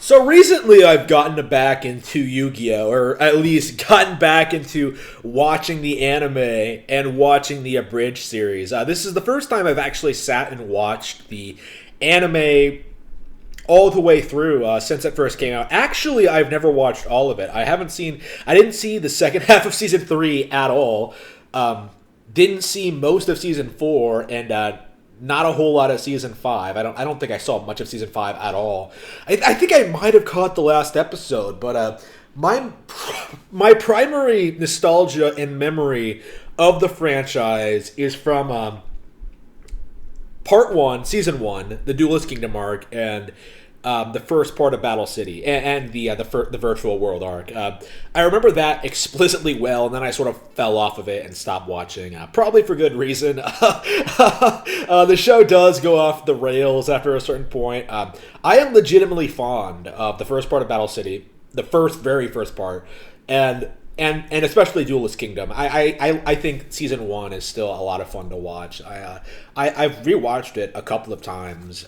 So recently I've gotten back into Yu-Gi-Oh! Or at least gotten back into watching the anime and watching the Abridged series. This is the first time I've actually sat and watched the anime all the way through since it first came out. Actually, I've never watched all of it. I didn't see the second half of season 3 at all. Didn't see most of season 4, and not a whole lot of season 5. I don't think I saw much of season 5 at all. I think I might have caught the last episode, but my primary nostalgia and memory of the franchise is from Part 1, Season 1, the Duelist Kingdom arc, and the first part of Battle City, and the Virtual World arc. I remember that explicitly well, and then I sort of fell off of it and stopped watching, probably for good reason. The show does go off the rails after a certain point. I am legitimately fond of the first part of Battle City, the very first part, and especially Duelist Kingdom. I think season 1 is still a lot of fun to watch. I've rewatched it a couple of times,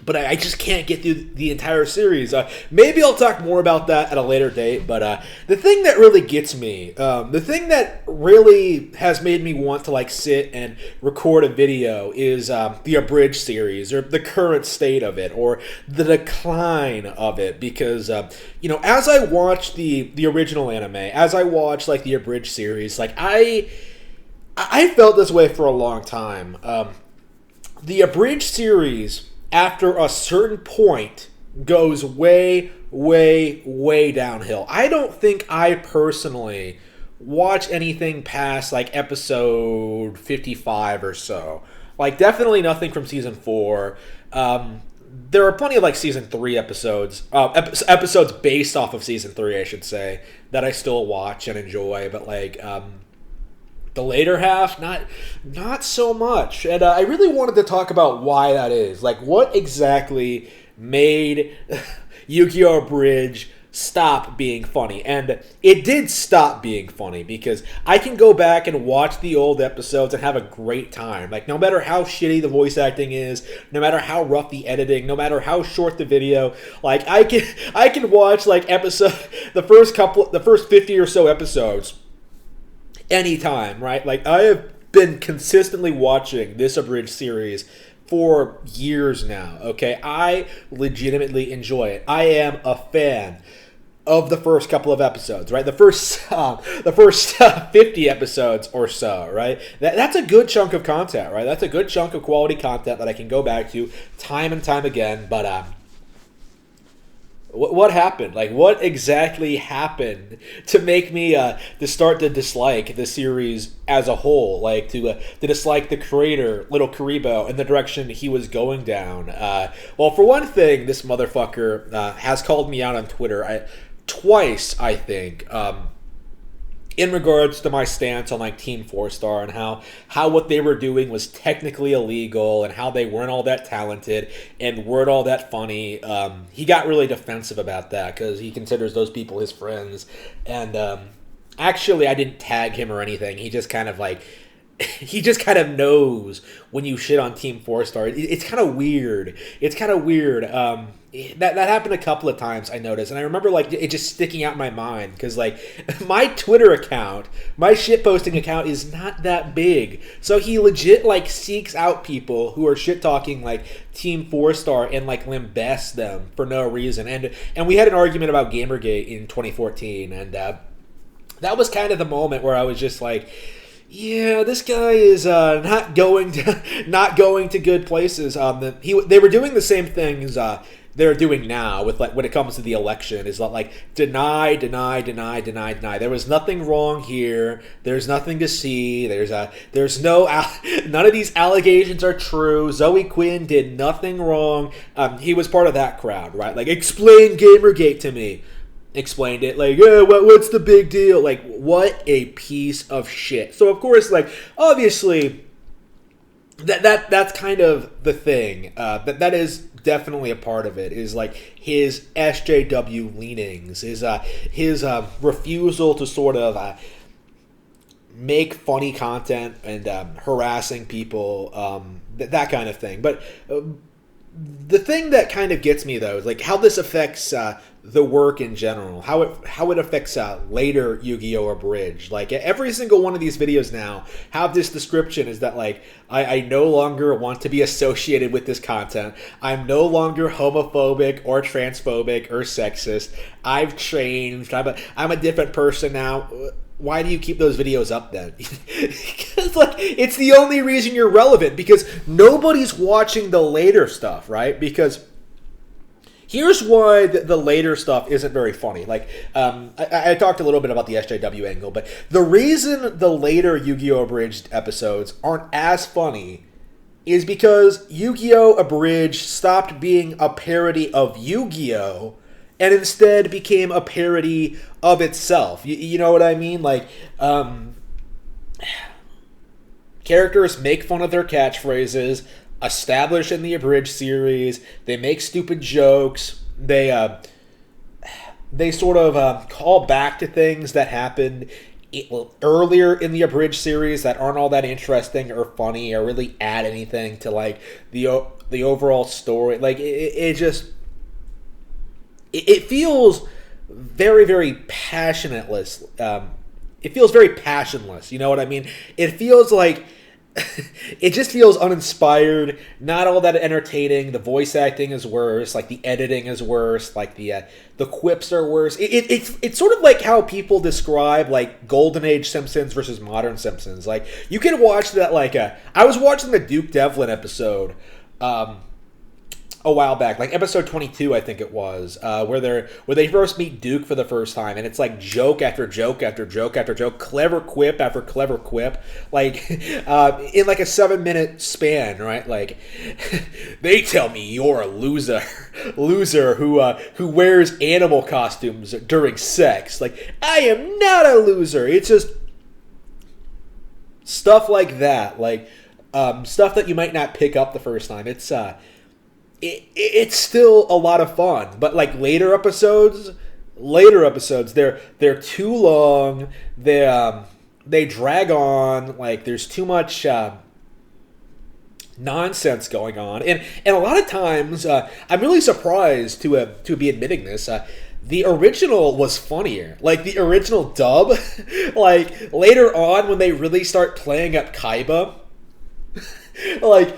but I just can't get through the entire series. Maybe I'll talk more about that at a later date, but the thing that really gets me, the thing that really has made me want to like sit and record a video is the Abridged series, or the current state of it, or the decline of it, because as I watch the original anime, as I watch like the Abridged series, like I felt this way for a long time. The Abridged series, after a certain point, goes way, way, way downhill. I don't think I personally watch anything past like episode 55 or so. Like, definitely nothing from season 4. There are plenty of like season 3 episodes, episodes based off of season 3, I should say, that I still watch and enjoy, but like the later half, not so much. And I really wanted to talk about why that is. Like, what exactly made Yu-Gi-Oh! Abridged stop being funny? And it did stop being funny, because I can go back and watch the old episodes and have a great time. Like, no matter how shitty the voice acting is, no matter how rough the editing, no matter how short the video, like, I can watch like the first 50 or so episodes anytime, right? Like, I have been consistently watching this Abridged series for years now, okay? I legitimately enjoy it. I am a fan of the first couple of episodes, right? The first 50 episodes or so, right? That's a good chunk of content, right? That's a good chunk of quality content that I can go back to time and time again, but what happened? Like, what exactly happened to make me to start to dislike the series as a whole? Like, to dislike the creator, Little Karibo, and the direction he was going down? Well, for one thing, this motherfucker has called me out on Twitter twice, I think, in regards to my stance on like Team 4-Star, and how what they were doing was technically illegal, and how they weren't all that talented and weren't all that funny. He got really defensive about that because he considers those people his friends. And actually, I didn't tag him or anything. He just kind of knows when you shit on Team 4-Star. It's kind of weird. That happened a couple of times, I noticed, and I remember like it just sticking out in my mind, because like my Twitter account, my shitposting account, is not that big, so he legit like seeks out people who are shit talking like Team 4-Star and like lambast them for no reason, and we had an argument about Gamergate in 2014, and that was kind of the moment where I was just like, yeah, this guy is not going to good places. They were doing the same things they're doing now with like when it comes to the election, is like deny. There was nothing wrong here. There's nothing to see. None of these allegations are true. Zoe Quinn did nothing wrong. He was part of that crowd, right? Like, explain Gamergate to me. Explained it, like, yeah, what's the big deal? Like, what a piece of shit. So of course, like, obviously that's kind of the thing. That is definitely a part of it, is like his SJW leanings, his refusal to sort of make funny content and harassing people, that kind of thing. But The thing that kind of gets me though is like how this affects the work in general, how it affects later Yu-Gi-Oh! Abridged. Like every single one of these videos now have this description is that like I no longer want to be associated with this content. I'm no longer homophobic or transphobic or sexist. I've changed. I'm a different person now. Why do you keep those videos up then? Because like it's the only reason you're relevant, because nobody's watching the later stuff, right? Because here's why the later stuff isn't very funny. Like, I talked a little bit about the SJW angle, but the reason the later Yu-Gi-Oh! Abridged episodes aren't as funny is because Yu-Gi-Oh! Abridged stopped being a parody of Yu-Gi-Oh! And instead became a parody of itself. You know what I mean? Like, characters make fun of their catchphrases, established in the Abridged series. They make stupid jokes. They sort of call back to things that happened earlier in the Abridged series that aren't all that interesting or funny or really add anything to like the overall story. Like it just it feels very, very passionateless. It feels very passionless. You know what I mean? It feels like it just feels uninspired, not all that entertaining. The voice acting is worse, like the editing is worse, like the quips are worse. It's sort of like how people describe like Golden Age Simpsons versus modern Simpsons. Like you can watch that. Like I was watching the Duke Devlin episode a while back, like episode 22, I think it was, where they first meet Duke for the first time, and it's like joke after joke after joke after joke, clever quip after clever quip, like in like a 7-minute span, right? Like they tell me you're a loser who wears animal costumes during sex. Like I am not a loser. It's just stuff like that, like stuff that you might not pick up the first time. It's still a lot of fun, but like later episodes, they're too long. They drag on. Like there's too much nonsense going on, and a lot of times I'm really surprised to be admitting this. The original was funnier. Like the original dub, like later on when they really start playing up Kaiba, like.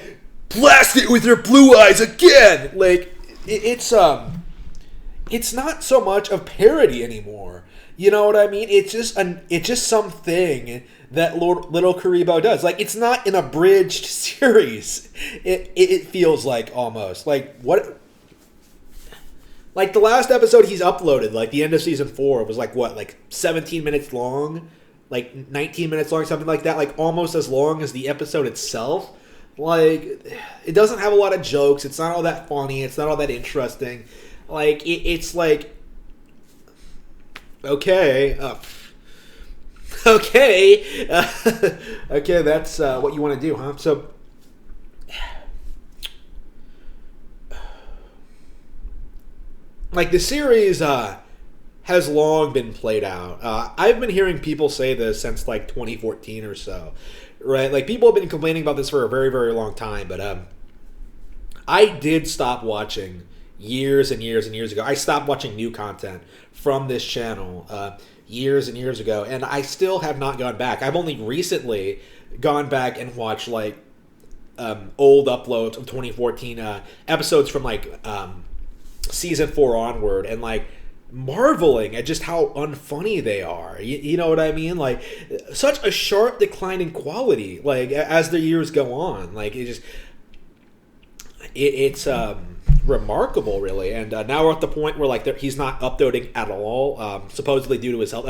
Blast it with your blue eyes again! Like, it's not so much of parody anymore. You know what I mean? It's just something that Little Karibo does. Like, it's not an abridged series. It feels like, almost. Like, what... Like, the last episode he's uploaded, like, the end of Season 4, was, like, what? Like, 17 minutes long? Like, 19 minutes long, something like that. Like, almost as long as the episode itself. Like, it doesn't have a lot of jokes. It's not all that funny. It's not all that interesting. Like, it's like, okay, okay, okay, that's what you want to do, huh? So, like, the series has long been played out. I've been hearing people say this since, like, 2014 or so. Right, like people have been complaining about this for a very, very long time, but I did stop watching years and years and years ago. I stopped watching new content from this channel years and years ago, and I still have not gone back. I've only recently gone back and watched like old uploads of 2014 episodes from like season 4 onward, and like marveling at just how unfunny they are. You know what I mean? Like such a sharp decline in quality like as the years go on. Like it's remarkable really. And now we're at the point where like he's not uploading at all, supposedly due to his health.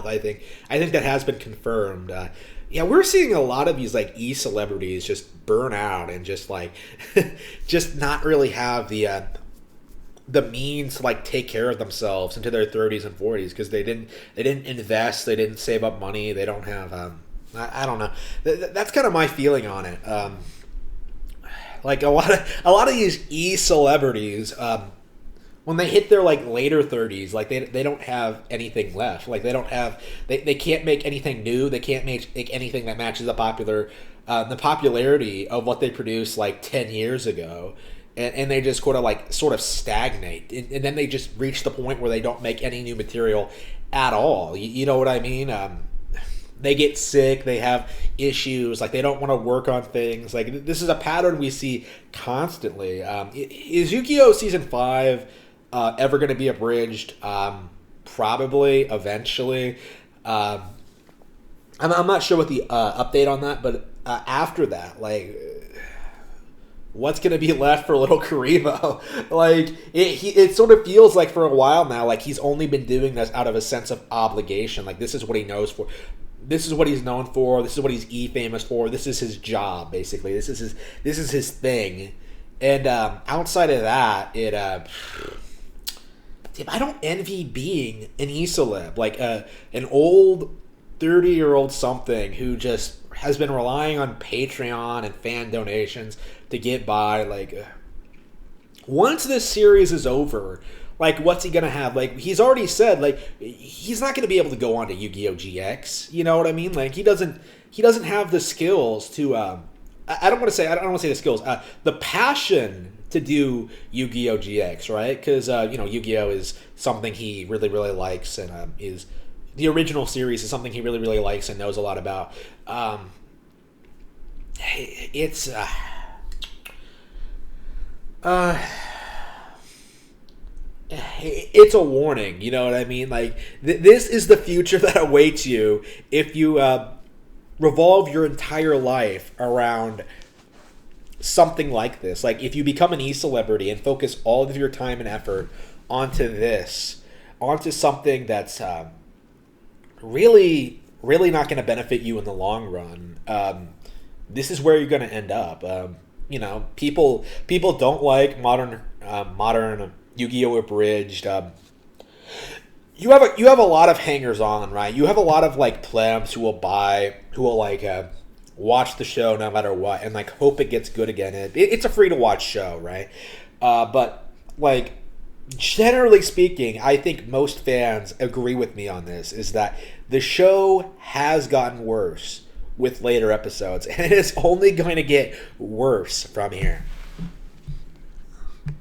I think that has been confirmed. Yeah, we're seeing a lot of these like celebrities just burn out and just like just not really have the means to like take care of themselves into their 30s and 40s because they didn't invest, they didn't save up money, they don't have I don't know. That's kind of my feeling on it. Like a lot of these celebrities when they hit their like later 30s, like they don't have anything left. Like they can't make anything new. They can't make anything that matches the popularity of what they produced like 10 years ago. And they just sort of stagnate, and then they just reach the point where they don't make any new material at all. You know what I mean? They get sick, they have issues, like they don't want to work on things. Like this is a pattern we see constantly. Is Yu-Gi-Oh! Season 5 ever going to be abridged? Probably, eventually. I'm not sure what the update on that, but after that, like, what's going to be left for little Karibo? Like, it sort of feels like for a while now, like he's only been doing this out of a sense of obligation. Like, this is what he knows for. This is what he's known for. This is what he's famous for. This is his job, basically. This is his thing. And outside of that, I don't envy being an e-celeb, like an old 30-year-old something who just has been relying on Patreon and fan donations to get by. Like, once this series is over, like, what's he gonna have? Like, he's already said, like, he's not gonna be able to go on to Yu-Gi-Oh! GX. You know what I mean? Like, he doesn't have the skills to. I don't want to say the skills. The passion to do Yu-Gi-Oh! GX, right? Because Yu-Gi-Oh! Is something he really, really likes, and is the original series is something he really, really likes and knows a lot about. It's it's a warning, you know what I mean? Like, this is the future that awaits you if you revolve your entire life around something like this. Like, if you become an e-celebrity and focus all of your time and effort onto something that's really, really not going to benefit you in the long run, this is where you're going to end up. People don't like modern Yu-Gi-Oh! Abridged. You have a lot of hangers on, right? You have a lot of like plebs who will watch the show no matter what and like hope it gets good again. It's a free to watch show, right? But like, generally speaking, I think most fans agree with me on this, is that the show has gotten worse with later episodes, and it is only going to get worse from here.